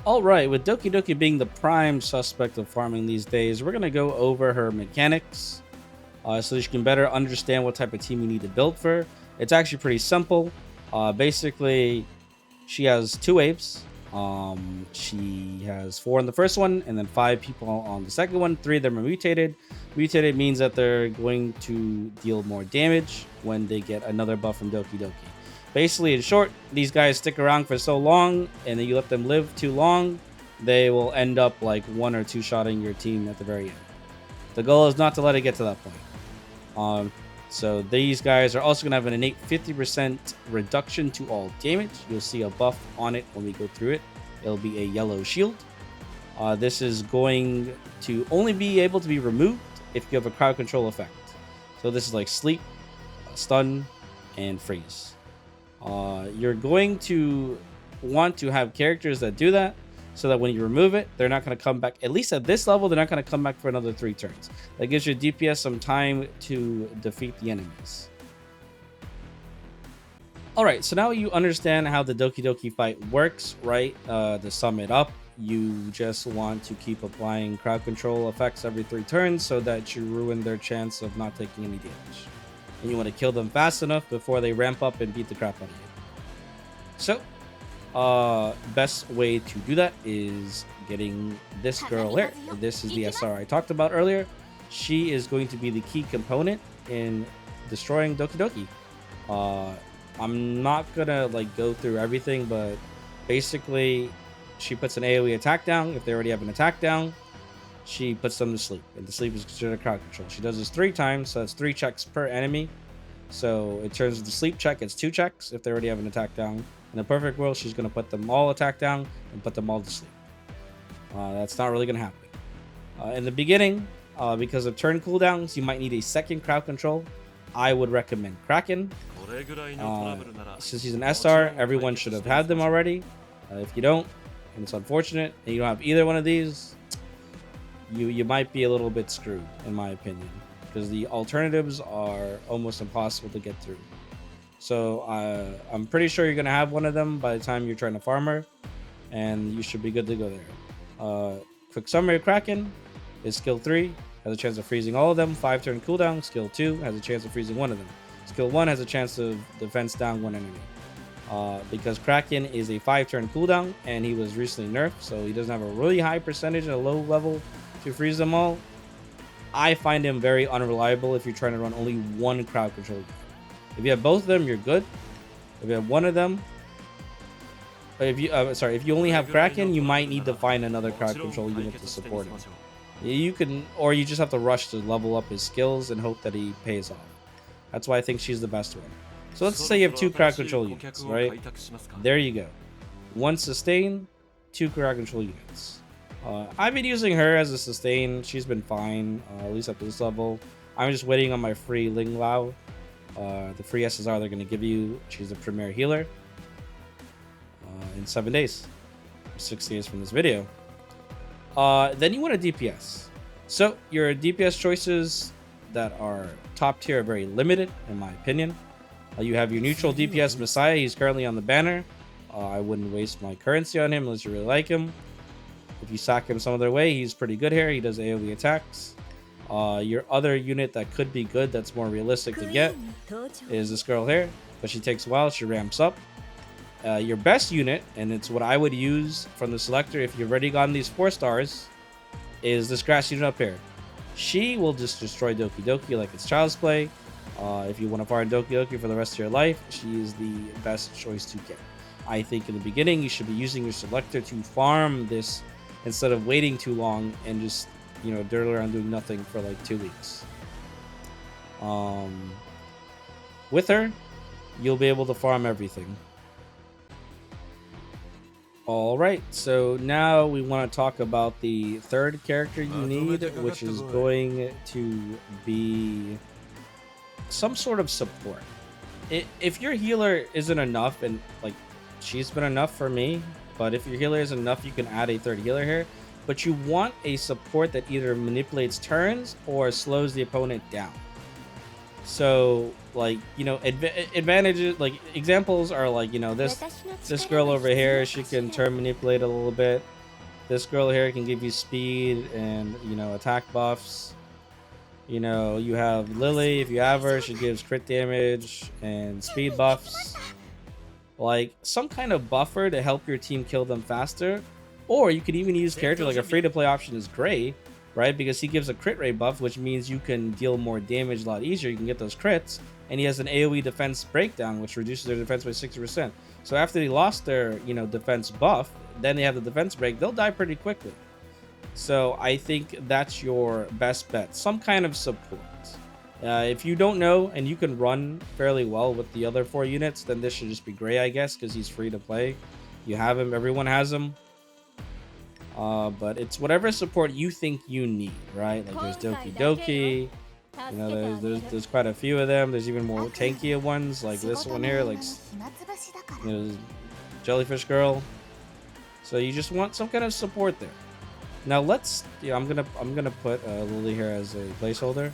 All right, with Doki Doki being the prime suspect of farming these days, we're going to go over her mechanics so that you can better understand what type of team you need to build for her. It's actually pretty simple. Basically, she has two waves. She has four on the first one, and then five people on the second one. Three of them are mutated. Mutated means that they're going to deal more damage when they get another buff from Doki Doki. Basically, in short, these guys stick around for so long, and then you let them live too long, they will end up like one or two shotting your team at the very end. The goal is not to let it get to that point. Um, so these guys are also going to have an innate 50% reduction to all damage. You'll see a buff on it when we go through it. It'll be a yellow shield. This is going to only be able to be removed if you have a crowd control effect. So this is like sleep, stun, and freeze. You're going to want to have characters that do that so that when you remove it, they're not going to come back. At least at this level, they're not going to come back for another 3 turns. That gives your DPS some time to defeat the enemies. All right, so now you understand how the Doki Doki fight works, right? To sum it up, you just want to keep applying crowd control effects every 3 turns so that you ruin their chance of not taking any damage. And you want to kill them fast enough before they ramp up and beat the crap out of you. So, best way to do that is getting this girl here. This is the SR I talked about earlier. She is going to be the key component in destroying Doki Doki. I'm not gonna like go through everything, but basically she puts an AoE attack down. If they already have an attack down, she puts them to sleep, and the sleep is considered crowd control. She does this 3 times, so that's 3 checks per enemy. So in terms of the sleep check, it's 2 checks if they already have an attack down. In a perfect world, she's going to put them all attack down and put them all to sleep. That's not really going to happen. In the beginning, because of turn cooldowns, you might need a second crowd control. I would recommend Kraken. Since he's an SR, everyone should have had them already. If you don't, and it's unfortunate, and you don't have either one of these, you might be a little bit screwed, in my opinion, because the alternatives are almost impossible to get through. So I'm pretty sure you're going to have one of them by the time you're trying to farm her, and you should be good to go there. Quick summary of Kraken is skill 3, has a chance of freezing all of them, 5-turn cooldown. Skill 2 has a chance of freezing one of them. Skill 1 has a chance of defense down one enemy. Because Kraken is a 5-turn cooldown, and he was recently nerfed, so he doesn't have a really high percentage at a low level to freeze them all. I find him very unreliable if you're trying to run only one crowd control unit. If you have both of them, you're good. If you have one of them, if you only have Kraken, you might need to find another crowd control unit to support him. You can, or you just have to rush to level up his skills and hope that he pays off. That's why I think she's the best one. So let's say you have 2 crowd control units, right? There you go. 1 sustain, 2 crowd control units. I've been using her as a sustain. She's been fine, at least up to this level. I'm just waiting on my free Ling Lao. The free SSR they're going to give you. She's a premier healer in 7 days, 6 days from this video. Then you want a DPS. So your DPS choices that are top tier are very limited, in my opinion. You have your neutral DPS Messiah. He's currently on the banner. I wouldn't waste my currency on him unless you really like him. If you sack him some other way, he's pretty good here. He does AoE attacks. Your other unit that could be good, that's more realistic to get, is this girl here. But she takes a while. She ramps up. Your best unit, and it's what I would use from the selector if you've already gotten these 4 stars, is this grass unit up here. She will just destroy Doki Doki like it's child's play. If you want to farm Doki Doki for the rest of your life, she is the best choice to get. I think in the beginning you should be using your selector to farm this instead of waiting too long and just, dirt around doing nothing for like 2 weeks. With her, you'll be able to farm everything. All right, so now we want to talk about the third character you need, which is going to be some sort of support. If your healer isn't enough, and like she's been enough for me, but if your healer isn't enough, you can add a third healer here. But you want a support that either manipulates turns or slows the opponent down. So like, advantages, like examples are like, this girl over here, she can turn manipulate a little bit. This girl here can give you speed and, you know, attack buffs. You know, you have Lily. If you have her, she gives crit damage and speed buffs. Like some kind of buffer to help your team kill them faster. Or you could even use character like a free-to-play option is Gray, right? Because he gives a crit rate buff, which means you can deal more damage a lot easier. You can get those crits. And he has an AoE defense breakdown, which reduces their defense by 60%. So after they lost their, you know, defense buff, then they have the defense break, they'll die pretty quickly. So I think that's your best bet. Some kind of support. If you don't know and you can run fairly well with the other 4 units, then this should just be Gray, I guess, because he's free to play. You have him. Everyone has him. But it's whatever support you think you need, right? Like there's Doki Doki. You know, there's quite a few of them. There's even more tankier ones, like this one here, like, you know, Jellyfish Girl. So you just want some kind of support there. Now let's, yeah, I'm gonna put Lily here as a placeholder.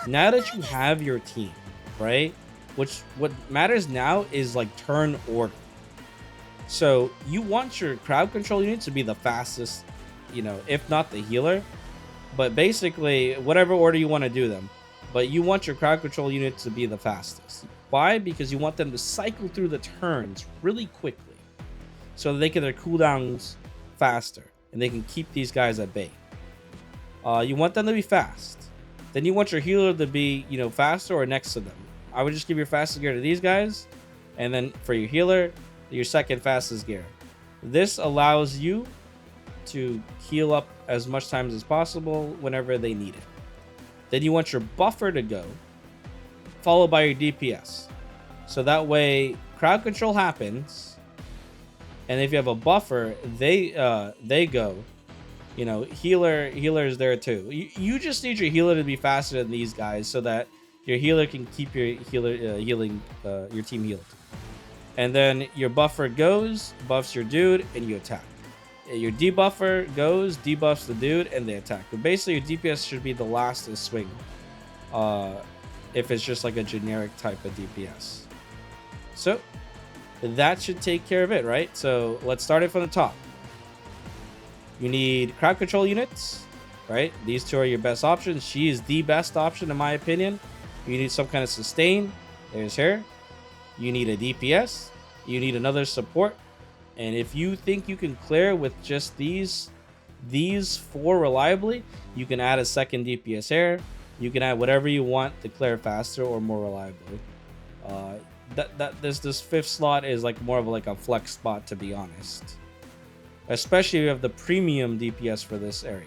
Now that you have your team, right? What matters now is like turn order. So you want your crowd control unit to be the fastest, you know, if not the healer. But basically, whatever order you want to do them. But you want your crowd control unit to be the fastest. Why? Because you want them to cycle through the turns really quickly. So that they can their cooldowns faster. And they can keep these guys at bay. You want them to be fast. Then you want your healer to be, you know, faster or next to them. I would just give your fastest gear to these guys. And then for your healer, your second fastest gear. This allows you to heal up as much times as possible whenever they need it. Then you want your buffer to go, followed by your DPS. So that way, crowd control happens, and if you have a buffer, they go. You know, healer is there too. You just need your healer to be faster than these guys, so that your healer can keep your healing your team healed. And then your buffer goes, buffs your dude, and you attack. Your debuffer goes, debuffs the dude, and they attack. But basically, your DPS should be the last to swing. If it's just like a generic type of DPS. So, that should take care of it, right? So, let's start it from the top. You need crowd control units, right? These two are your best options. She is the best option, in my opinion. You need some kind of sustain. There's her. You need a DPS. You need another support. And if you think you can clear with just these 4 reliably, you can add a second DPS here. You can add whatever you want to clear faster or more reliably. This 5th slot is like more of like a flex spot, to be honest. Especially if you have the premium DPS for this area.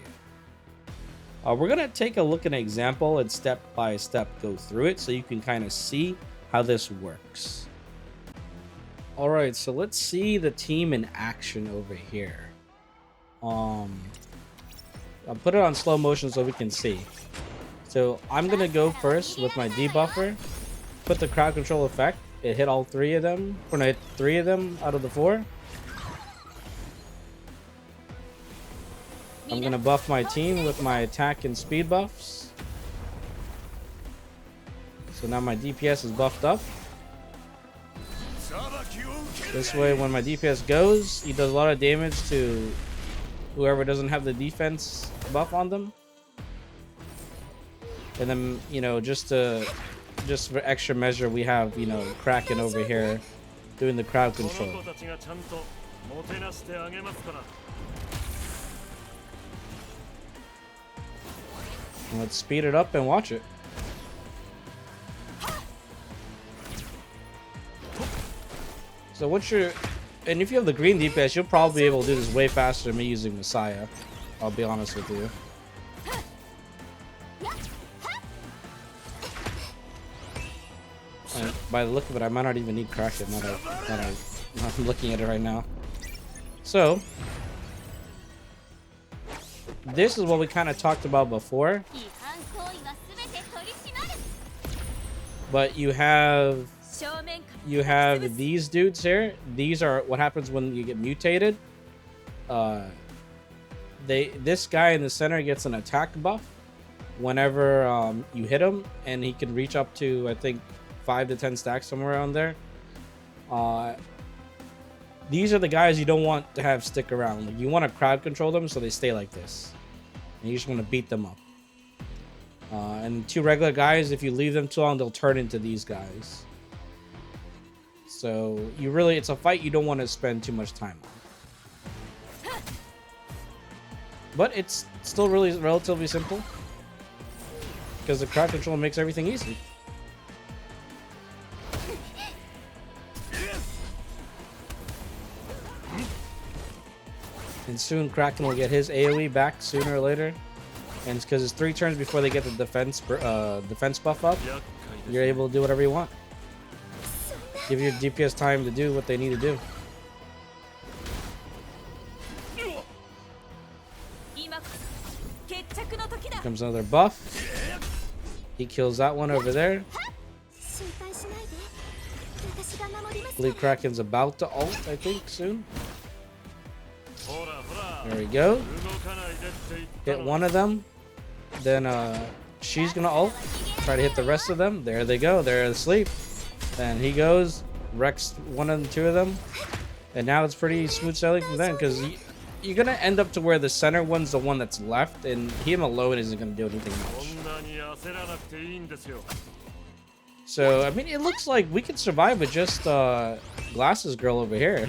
We're gonna take a look at an example and step by step go through it so you can kind of see how this works. All right, so let's see the team in action over here. I'll put it on slow motion so we can see. So I'm gonna go first with my debuffer, put the crowd control effect. It hit all 3 of them. When I hit 3 of them out of the 4. I'm gonna buff my team with my attack and speed buffs. So now my DPS is buffed up. This way, when my DPS goes, he does a lot of damage to whoever doesn't have the defense buff on them. And then, you know, just for extra measure, we have, you know, Kraken over here doing the crowd control. And let's speed it up and watch it. So and if you have the green DPS, you'll probably be able to do this way faster than me using Messiah. I'll be honest with you. And by the look of it, I might not even need Kraken. I'm looking at it right now. So, this is what we kind of talked about before. But you have these dudes here. These are what happens when you get mutated. This guy in the center gets an attack buff whenever you hit him, and he can reach up to, I think, 5 to 10 stacks, somewhere around there. these are the guys you don't want to have stick around. Like, you want to crowd control them so they stay like this. And you just want to beat them up. And 2 regular guys, if you leave them too long, they'll turn into these guys. So you really, it's a fight you don't want to spend too much time on. But it's still really relatively simple. Because the crowd control makes everything easy. And soon Kraken will get his AoE back sooner or later. And it's because it's 3 turns before they get the defense buff up. You're able to do whatever you want. Give your DPS time to do what they need to do. Comes another buff. He kills that one over there. I believe Kraken's about to ult, I think, soon. There we go. Hit one of them. Then she's gonna ult. Try to hit the rest of them. There they go. They're asleep. Then he goes, wrecks 1 and 2 of them. And now it's pretty smooth sailing from then, because you're gonna end up to where the center one's the one that's left, and him alone isn't gonna do anything much. So I mean, it looks like we can survive with just Glasses Girl over here.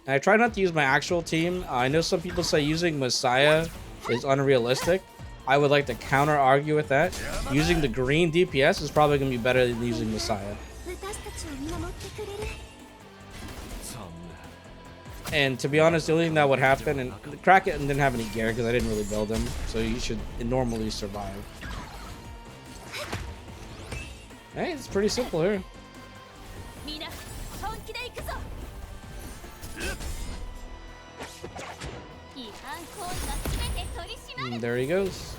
And I try not to use my actual team. I know some people say using Messiah is unrealistic. I would like to counter argue with that. Using the green DPS is probably going to be better than using Messiah. And to be honest, the only thing that would happen, and Kraken didn't have any gear because I didn't really build him, so you should normally survive. Hey, it's pretty simple here. And there he goes.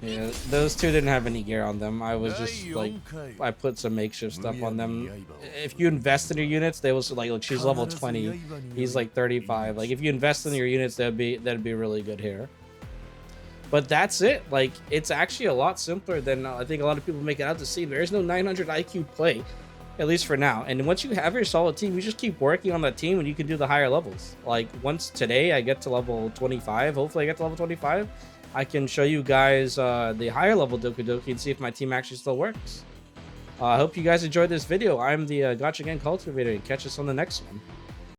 Yeah, those 2 didn't have any gear on them. I was just like, I put some makeshift stuff on them. If you invest in your units, they will like, look, she's level 20. He's like 35. Like, if you invest in your units, that'd be really good here. But that's it. Like, it's actually a lot simpler than I think a lot of people make it out to see. There's no 900 IQ play, at least for now. And once you have your solid team, you just keep working on that team and you can do the higher levels. Like, once today I get to level 25, hopefully I get to level 25, I can show you guys the higher level Doki Doki and see if my team actually still works. I hope you guys enjoyed this video. I'm the Gotcha Gang Cultivator, and catch us on the next one.